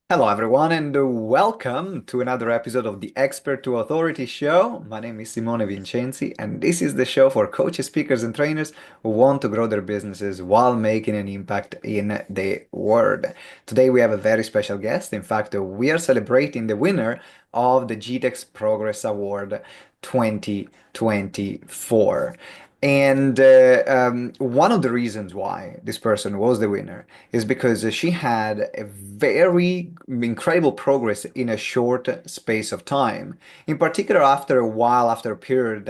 Hello, everyone, and welcome to another episode of the Expert to Authority show. My name is Simone Vincenzi, and this is the show for coaches, speakers, and trainers who want to grow their businesses while making an impact in the world. Today, we have a very special guest. In fact, we are celebrating the winner of the GTeX Progress Award 2024. And one of the reasons why this person was the winner is because she had a very incredible progress in a short space of time. In particular, after a while, after a period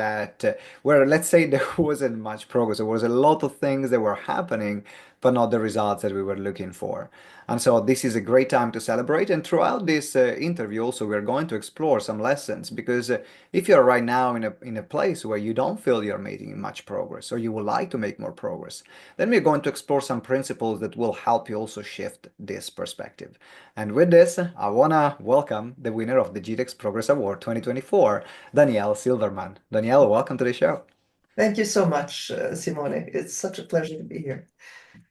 where, let's say, there wasn't much progress, there was a lot of things that were happening, but not the results that we were looking for. And so this is a great time to celebrate. And throughout this interview, also, we're going to explore some lessons because if you're right now in a place where you don't feel you're making much progress or you would like to make more progress, then we're going to explore some principles that will help you also shift this perspective. And with this, I want to welcome the winner of the GTeX Progress Award 2024, Danielle Silverman. Danielle, welcome to the show. Thank you so much, Simone. It's such a pleasure to be here.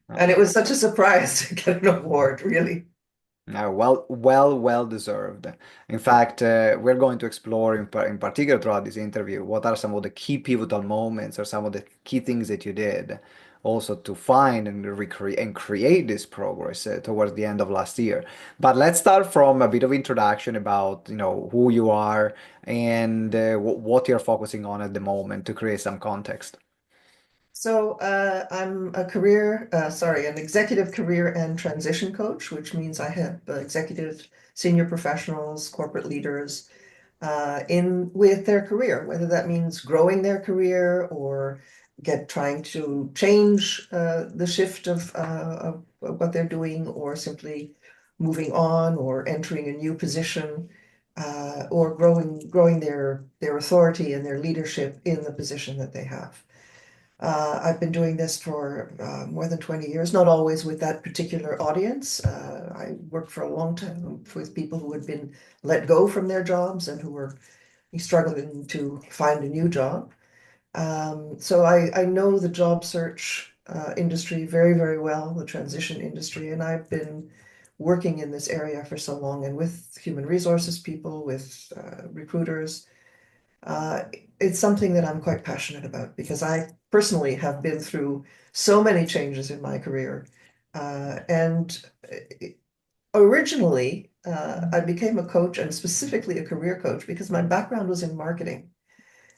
Uh, And it was such a surprise to get an award, really. well deserved. In fact, we're going to explore in particular throughout this interview what are some of the key pivotal moments or some of the key things that you did also to find and recreate and create this progress towards the end of last year. But let's start from a bit of introduction about, who you are and what you're focusing on at the moment to create some context. I'm an executive career and transition coach, which means I help executive senior professionals, corporate leaders in with their career, whether that means growing their career or trying to change the shift of what they're doing, or simply moving on or entering a new position, or growing their authority and their leadership in the position that they have. I've been doing this for more than 20 years, not always with that particular audience. I worked for a long time with people who had been let go from their jobs and who were struggling to find a new job. So I know the job search industry very, very well, the transition industry, and I've been working in this area for so long and with human resources people, with recruiters. Uh, it's something that I'm quite passionate about because I personally have been through so many changes in my career. And Originally, I became a coach, and specifically a career coach, because my background was in marketing.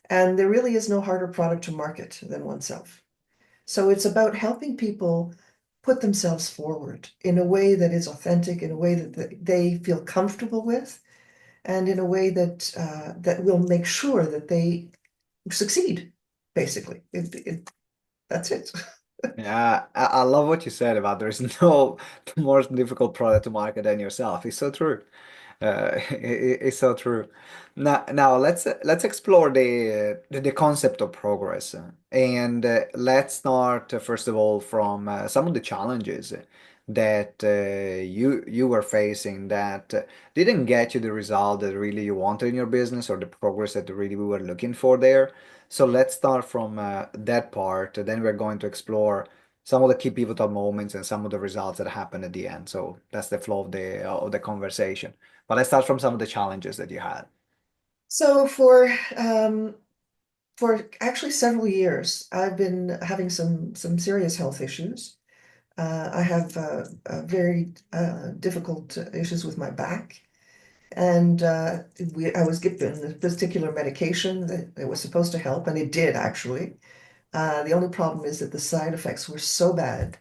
And there really is no harder product to market than oneself. So it's about helping people put themselves forward in a way that is authentic, in a way that they feel comfortable with, and in a way that will make sure that they succeed, basically. That's it. Yeah, I love what you said about there is no more difficult product to market than yourself. It's so true. It's so true. Now let's explore the concept of progress, and let's start first of all from some of the challenges that you were facing that didn't get you the result that really you wanted in your business or the progress that really we were looking for there. So let's start from that part. Then we're going to explore some of the key pivotal moments and some of the results that happened at the end. So that's the flow of the conversation. But let's start from some of the challenges that you had. So for actually several years, I've been having some serious health issues. I have very difficult issues with my back, and I was given this particular medication that it was supposed to help, and it did actually. The only problem is that the side effects were so bad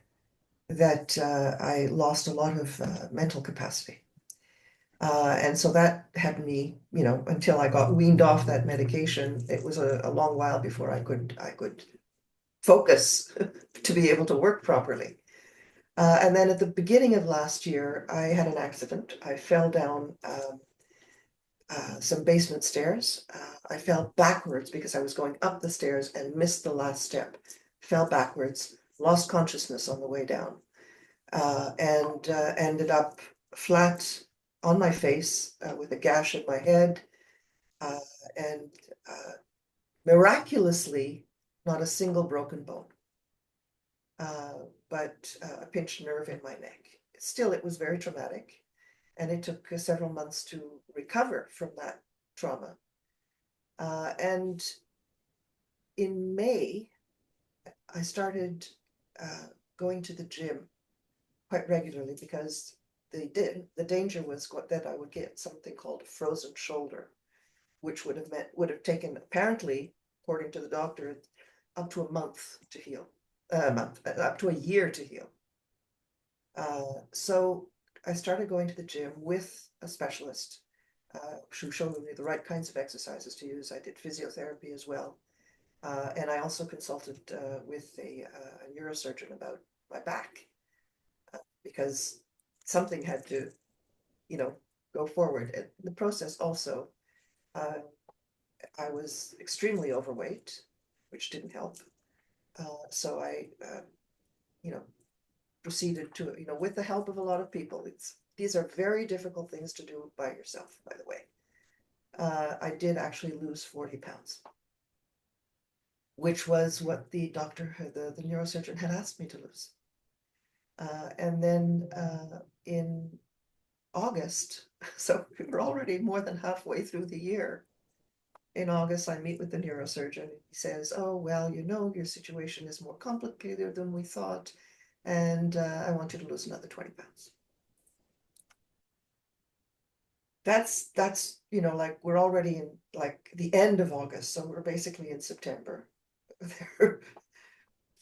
that I lost a lot of mental capacity. And so that had me, until I got weaned off that medication, it was a long while before I could focus to be able to work properly. And then at the beginning of last year, I had an accident. I fell down some basement stairs. I fell backwards because I was going up the stairs and missed the last step. Fell backwards, lost consciousness on the way down, and ended up flat on my face with a gash in my head, uh, and uh, miraculously, not a single broken bone, uh, but a pinched nerve in my neck. Still, it was very traumatic. and it took several months to recover from that trauma. And in May, I started going to the gym quite regularly because the danger was that I would get something called a frozen shoulder, which would have taken, apparently, according to the doctor, up to a month to heal, up to a year to heal. So I started going to the gym with a specialist who showed me the right kinds of exercises to use. I did physiotherapy as well. And I also consulted with a neurosurgeon about my back because something had to, you know, go forward. In the process also, uh, I was extremely overweight, which didn't help. So I, you know, proceeded to, with the help of a lot of people. These are very difficult things to do by yourself, by the way. I did actually lose 40 pounds, which was what the doctor, the neurosurgeon had asked me to lose. And then in August, so we were already more than halfway through the year. In August, I meet with the neurosurgeon. He says, "Oh, well, your situation is more complicated than we thought, and I want you to lose another 20 pounds." That's like we're already in like the end of August, so we're basically in September. There,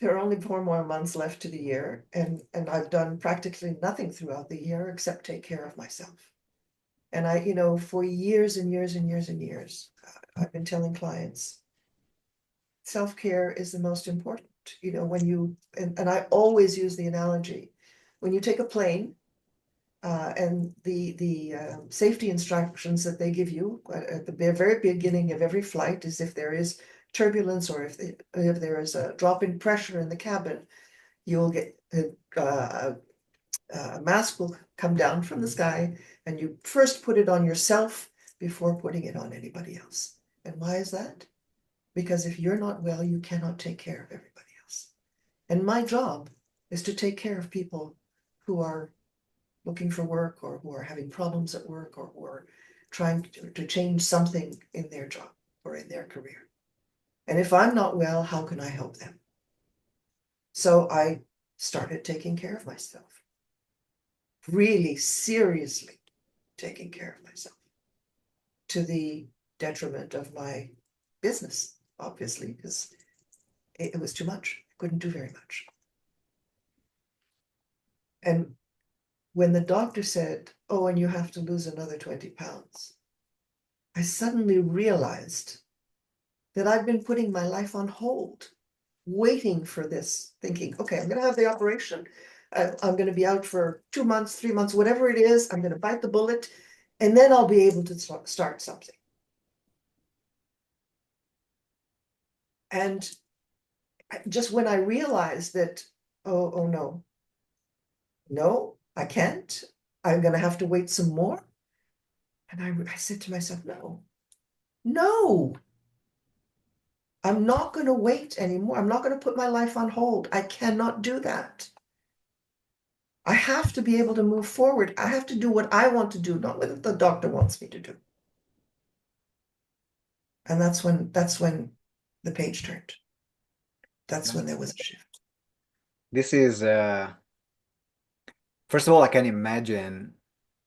there are only 4 more months left to the year, and I've done practically nothing throughout the year except take care of myself. And for years and years and years and years, I've been telling clients, self-care is the most important. And I always use the analogy, when you take a plane, and the safety instructions that they give you at the very beginning of every flight is if there is turbulence or if there is a drop in pressure in the cabin, you'll get a mask will come down from the sky, and you first put it on yourself before putting it on anybody else. And why is that? Because if you're not well, you cannot take care of everybody else. And my job is to take care of people who are looking for work or who are having problems at work or who are trying to change something in their job or in their career. And if I'm not well, how can I help them? So I started taking care of myself, really seriously taking care of myself, to the detriment of my business, obviously, because it was too much. I couldn't do very much. And when the doctor said, "Oh, and you have to lose another 20 pounds, I suddenly realized that I've been putting my life on hold, waiting for this, thinking, okay, I'm going to have the operation. I'm going to be out for 2 months, 3 months, whatever it is. I'm going to bite the bullet, and then I'll be able to start something. And just when I realized that, oh no, no, I can't. I'm going to have to wait some more. And I said to myself, no, I'm not going to wait anymore. I'm not going to put my life on hold. I cannot do that. I have to be able to move forward. I have to do what I want to do, not what the doctor wants me to do. And that's when the page turned. That's when there was a shift. This is first of all, I can imagine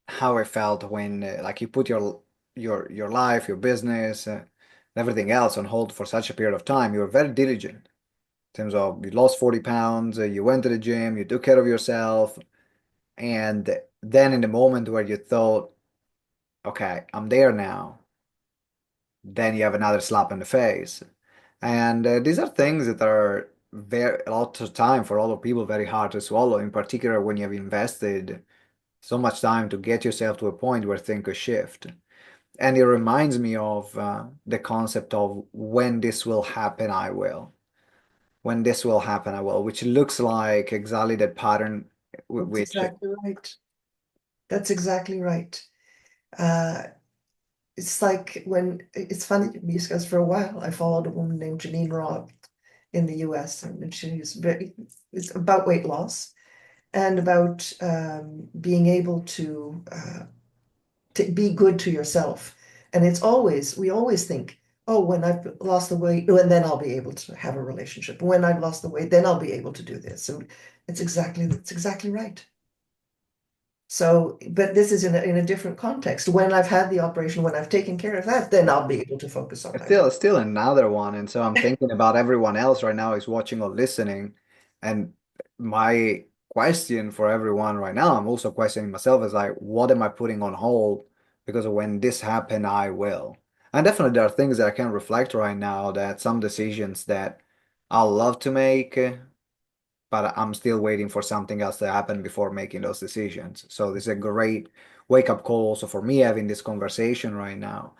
how I felt when like you put your life, your business, everything else on hold for such a period of time. You were very diligent in terms of you lost 40 pounds, you went to the gym, you took care of yourself, and then in the moment where you thought, okay, I'm there now, then you have another slap in the face. And these are things that are very a lot of time for a lot of people very hard to swallow, in particular when you have invested so much time to get yourself to a point where things shift. And it reminds me of the concept of when this will happen, I will. When this will happen, I will, which looks like exactly that pattern, That's which exactly right. That's exactly right. Uh, it's like it's funny because for a while I followed a woman named Janine Robb in the US, and it's about weight loss and about being able to to be good to yourself. And we always think, oh, when I've lost the weight, and then I'll be able to have a relationship. When I've lost the weight, then I'll be able to do this. And it's exactly right. So, but this is in a different context. When I've had the operation, when I've taken care of that, then I'll be able to focus on my weight. Still another one. And so I'm thinking about everyone else right now is watching or listening. And my question for everyone right now, I'm also questioning myself is like, what am I putting on hold? Because when this happen, I will. And definitely there are things that I can reflect right now that some decisions that I'll love to make, but I'm still waiting for something else to happen before making those decisions. So this is a great wake-up call also for me having this conversation right now.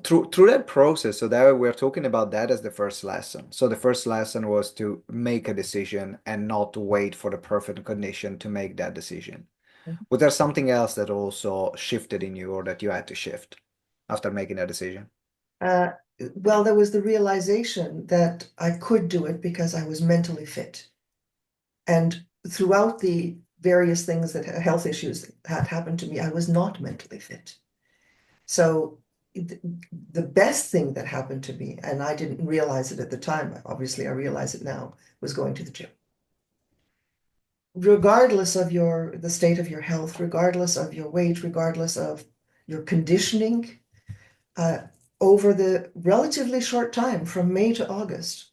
Through that process, so that we're talking about that as the first lesson. So the first lesson was to make a decision and not to wait for the perfect condition to make that decision. Was there something else that also shifted in you or that you had to shift after making that decision? Uh, well, there was the realization that I could do it because I was mentally fit. And throughout the various things that health issues that had happened to me, I was not mentally fit. So the best thing that happened to me, and I didn't realize it at the time, obviously I realize it now, was going to the gym. Regardless of the state of your health, regardless of your weight, regardless of your conditioning, uh, over the relatively short time from May to August,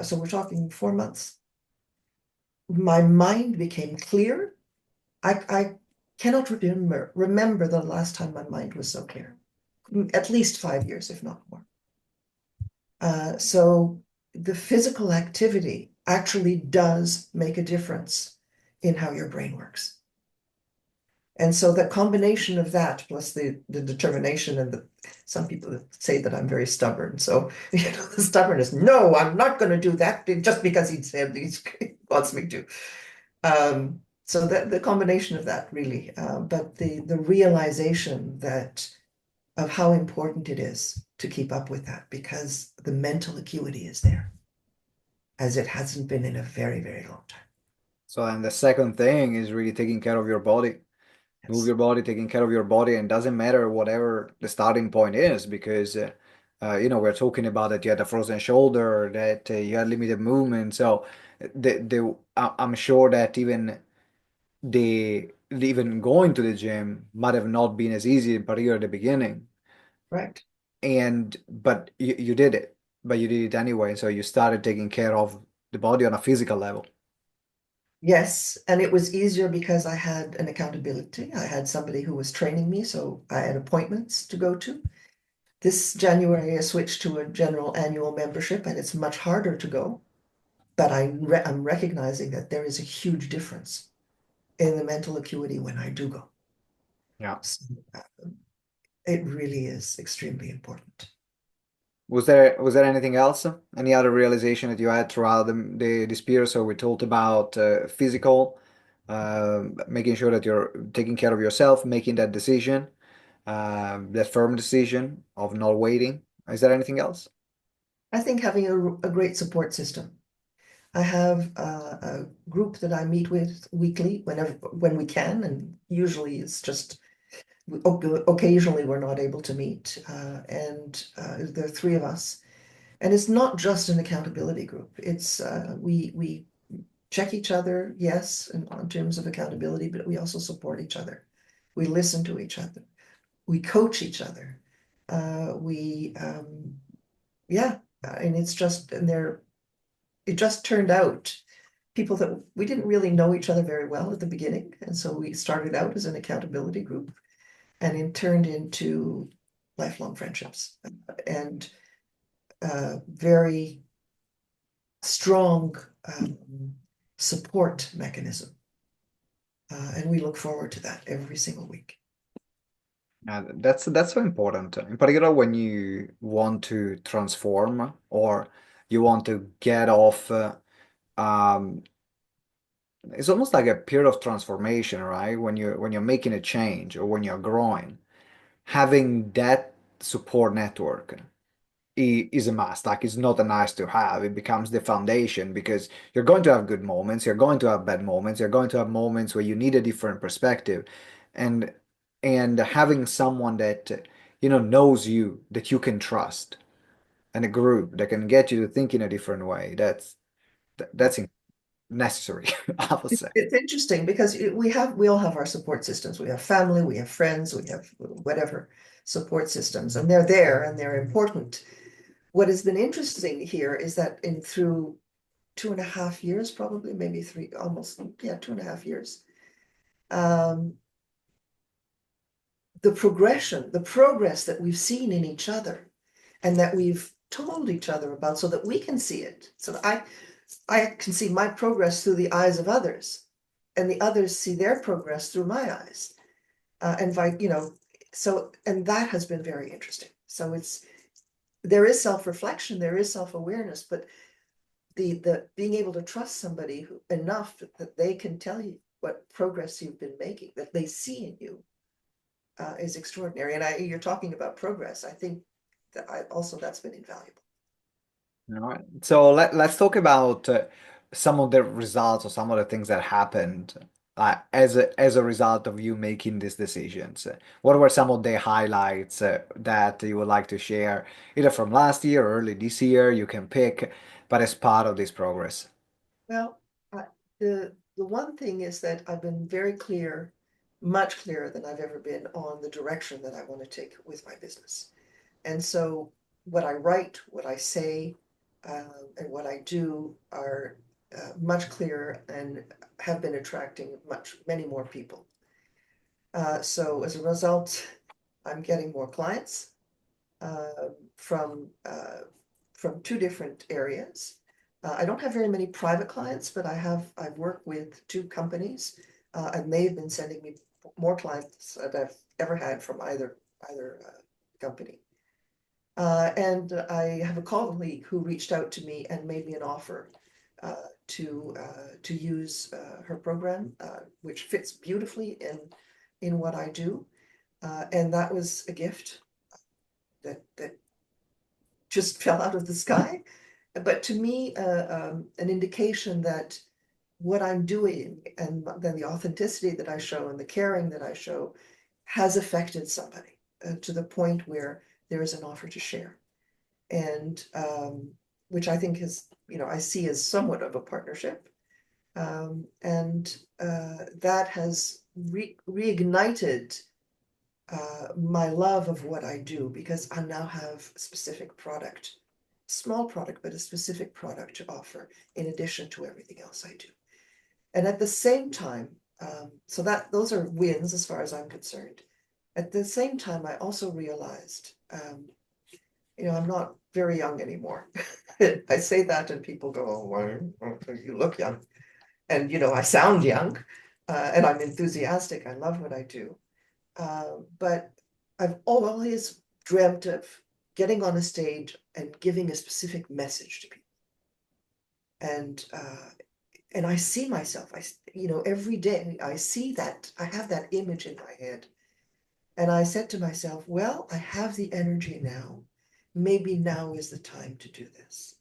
so we're talking 4 months, my mind became clear. I cannot remember the last time my mind was so clear. At least 5 years, if not more. So the physical activity actually does make a difference in how your brain works. And so the combination of that plus the determination and some people say that I'm very stubborn. So, the stubbornness, no, I'm not going to do that just because he said he wants me to. So that the combination of that really, but the realization that of how important it is to keep up with that because the mental acuity is there as it hasn't been in a very, very long time. So, and the second thing is really taking care of your body. Move Yes. your body, taking care of your body, and doesn't matter whatever the starting point is, because we're talking about that you had a frozen shoulder, that you had limited movement. So I'm sure that even going to the gym might have not been as easy, particularly at the beginning. Right. And but you did it, but you did it anyway. So you started taking care of the body on a physical level. Yes, and it was easier because I had an accountability. I had somebody who was training me, so I had appointments to go to. This January, I switched to a general annual membership, and it's much harder to go. But I'm recognizing that there is a huge difference in the mental acuity when I do go. Yeah. So, it really is extremely important. Was there anything else? Any other realization that you had throughout this period? So we talked about physical, making sure that you're taking care of yourself, making that decision, that firm decision of not waiting. Is there anything else? I think having a great support system. I have a group that I meet with weekly when we can, and usually it's just occasionally we're not able to meet, and there are three of us, and it's not just an accountability group. It's we check each other, yes, in terms of accountability, but we also support each other. We listen to each other. We coach each other. We yeah, and it's just and they're it just turned out people that we didn't really know each other very well at the beginning. And so we started out as an accountability group and it turned into lifelong friendships and very strong support mechanism. And we look forward to that every single week. That's so important, in particular when you want to transform or you want to get off. Um, it's almost like a period of transformation, right? When you're making a change or when you're growing, having that support network is a must. Like it's not a nice to have. It becomes the foundation because you're going to have good moments, you're going to have bad moments, you're going to have moments where you need a different perspective. And and having someone that knows you, that you can trust, and a group that can get you to think in a different way. That's necessary, I would say. It's interesting because we all have our support systems. We have family, we have friends, we have whatever support systems, and they're there and they're important. What has been interesting here is that in through 2.5 years, probably maybe three, almost, yeah, 2.5 years, um, the progression, the progress that we've seen in each other and that we've told each other about so that we can see it. So that I can see my progress through the eyes of others, and the others see their progress through my eyes. And by, so, and that has been very interesting. So there is self-reflection, there is self-awareness, but the being able to trust somebody enough that they can tell you what progress you've been making, that they see in you, is extraordinary. And you're talking about progress. I think that that's been invaluable. All right. So let's talk about some of the results or some of the things that happened as a result of you making these decisions. What were some of the highlights that you would like to share, either from last year or early this year? You can pick, but as part of this progress. Well, the one thing is that I've been very clear, much clearer than I've ever been on the direction that I want to take with my business. And so what I write, what I say, and what I do are much clearer and have been attracting many more people. So as a result, I'm getting more clients uh, from uh, from two different areas. I don't have very many private clients, but I've worked with two companies, and they've been sending me more clients than I've ever had from either company. And I have a colleague who reached out to me and made me an offer to use her program, which fits beautifully in what I do. And that was a gift that just fell out of the sky. But to me, an indication that what I'm doing and then the authenticity that I show and the caring that I show has affected somebody to the point where there is an offer to share. And which I think is, I see as somewhat of a partnership. And that has reignited my love of what I do because I now have a specific product, small product, but a specific product to offer in addition to everything else I do. And at the same time, so that those are wins as far as I'm concerned. At the same time, I also realized, I'm not very young anymore. I say that and people go, oh, well, you look young. And, I sound young, and I'm enthusiastic. I love what I do. But I've always dreamt of getting on a stage and giving a specific message to people. And I see myself, every day I see that, I have that image in my head. And I said to myself, well, I have the energy now. Maybe now is the time to do this.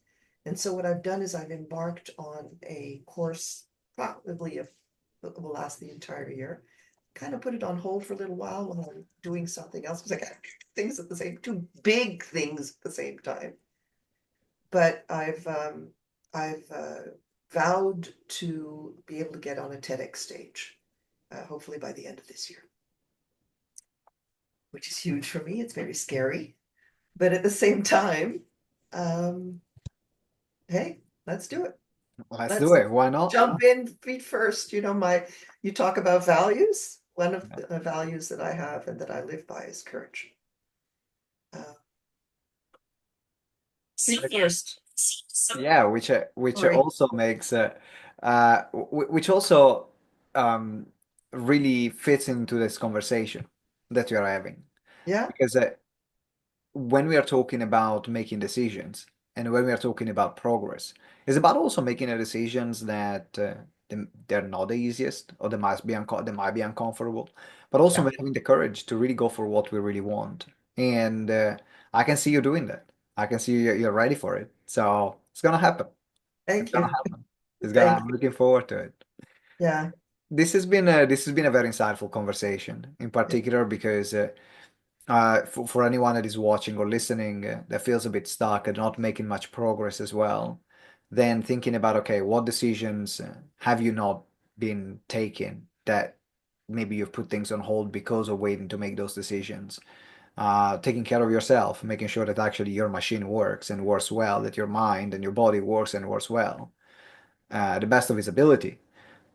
And so what I've done is I've embarked on a course, probably will last the entire year. Kind of put it on hold for a little while I'm doing something else because I got things at the same, two big things at the same time. But I've vowed to be able to get on a TEDx stage, hopefully by the end of this year, which is huge for me. It's very scary, but at the same time, um, hey, let's do it. Let's do Let's it. Why not? jump in feet first. You talk about values. One of the values that I have and that I live by is courage. Uh, feet first. Yeah, which Sorry. also makes which also um really fits into this conversation that we are having, Yeah, because when we are talking about making decisions and when we are talking about progress, it's about also making the decisions that they're not the easiest, or they might be uncomfortable, but also yeah. having the courage to really go for what we really want. And I can see you doing that. I can see you're ready for it. So it's gonna happen. It's Thank gonna you. happen. Thank I'm you. looking forward to it. Yeah. this has been a very insightful conversation, in Yeah. particular because for anyone that is watching or listening that feels a bit stuck and not making much progress as well, then thinking about, okay, what decisions have you not been taking that maybe you've put things on hold because of waiting to make those decisions. Taking care of yourself, making sure that actually your machine works and works well, that your mind and your body works and works well, the best of its ability,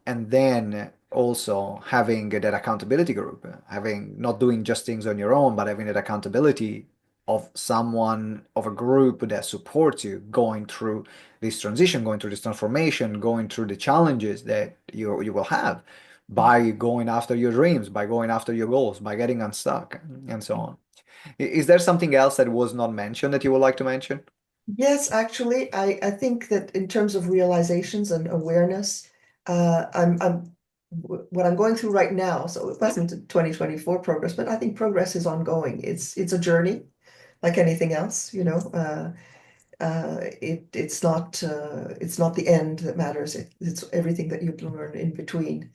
and then also having that accountability group, having not doing just things on your own, but having that accountability of someone, of a group that supports you going through this transition, going through this transformation, going through the challenges that you will have by going after your dreams, by going after your goals, by getting unstuck, and so on. Is there something else that was not mentioned that you would like to mention? Yes, actually, I think that in terms of realizations and awareness, what I'm going through right now, so it wasn't a 2024 progress, but I think progress is ongoing. It's a journey like anything else, you know. It's not the end that matters. It's everything that you learn in between.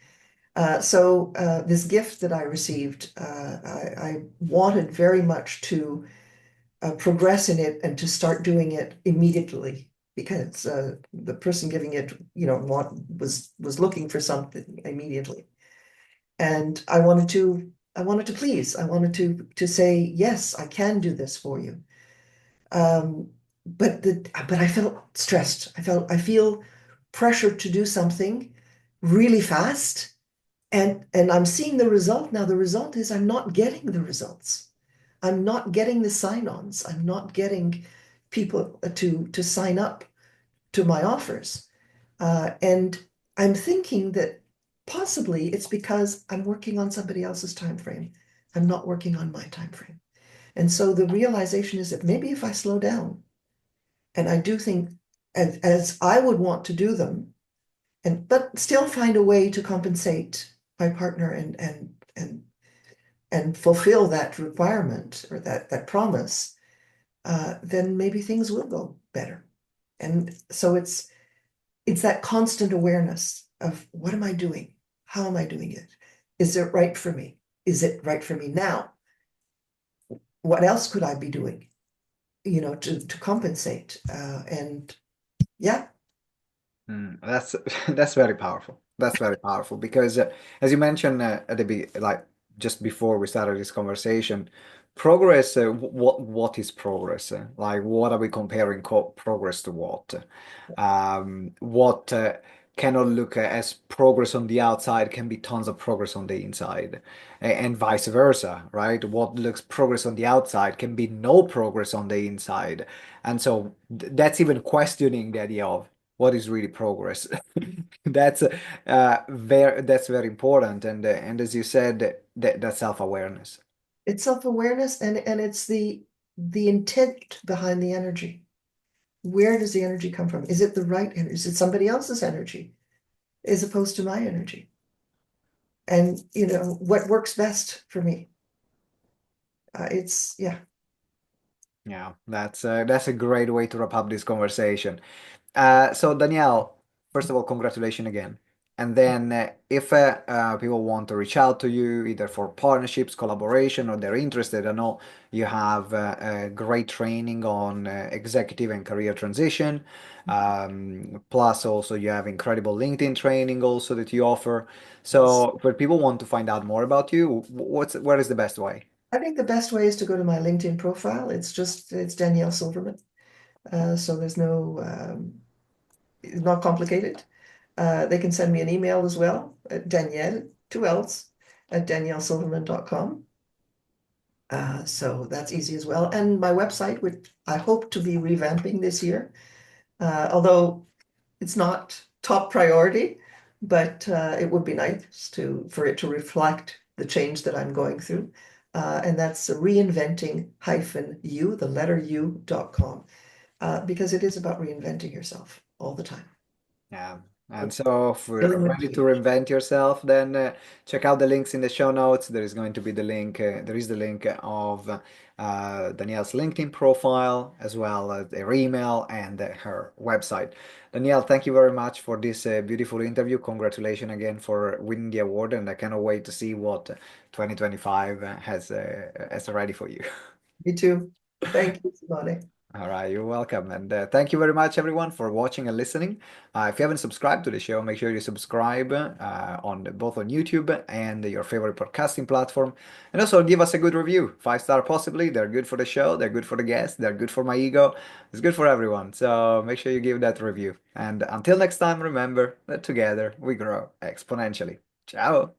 This gift that I received, I wanted very much to progress in it and to start doing it immediately because the person giving it, was looking for something immediately, and I wanted to please, I wanted to say yes, I can do this for you. Um, but I felt stressed. I feel pressure to do something really fast, and I'm seeing the result now. The result is I'm not getting the results. I'm not getting the sign-ons. I'm not getting people to sign up to my offers. And I'm thinking that possibly it's because I'm working on somebody else's time frame. I'm not working on my time frame. And so the realization is that maybe if I slow down and I do things as I would want to do them, and but still find a way to compensate my partner and fulfill that requirement or that promise, then maybe things will go better. And so it's that constant awareness of what am I doing? How am I doing it? Is it right for me? Is it right for me now? What else could I be doing, to compensate? And yeah, That's that's very powerful. That's very powerful because, as you mentioned at the like just before we started this conversation, progress. What is progress? Like, what are we comparing progress to what? What cannot look as progress on the outside can be tons of progress on the inside, and vice versa, right? What looks progress on the outside can be no progress on the inside, and so that's even questioning the idea of what is really progress. That's that's very important, and as you said, that self-awareness. it's self-awareness and it's the intent behind the energy. Where does the energy come from? Is it the right energy? Is it somebody else's energy as opposed to my energy? And what works best for me? It's yeah. Yeah, that's a great way to wrap up this conversation. So Danielle, first of all, congratulations again. And then if people want to reach out to you, either for partnerships, collaboration, or they're interested, I know you have great training on executive and career transition. Plus, also you have incredible LinkedIn training also that you offer. Yes. So, if people want to find out more about you, where is the best way? I think the best way is to go to my LinkedIn profile. It's Danielle Silverman. So there's no it's not complicated. They can send me an email as well at Danielle, two L's, at daniellesilverman.com. So that's easy as well. And my website, which I hope to be revamping this year, although it's not top priority, but it would be nice for it to reflect the change that I'm going through. And that's reinventing-u, the letter u.com, because it is about reinventing yourself all the time. Yeah. And so if we're Dealing with ready to change. reinvent yourself, then check out the links in the show notes. There is going to be the link, there is the link of Danielle's LinkedIn profile, as well as her email and her website. Danielle, thank you very much for this beautiful interview. Congratulations again for winning the award, and I cannot wait to see what 2025 has ready for you. Me too. Thank you, Simone. All right, you're welcome. And thank you very much, everyone, for watching and listening. If you haven't subscribed to the show, make sure you subscribe on both on YouTube and your favorite podcasting platform. And also give us a good review. 5 star possibly. They're good for the show. They're good for the guests. They're good for my ego. It's good for everyone. So make sure you give that review. And until next time, remember that together we grow exponentially. Ciao.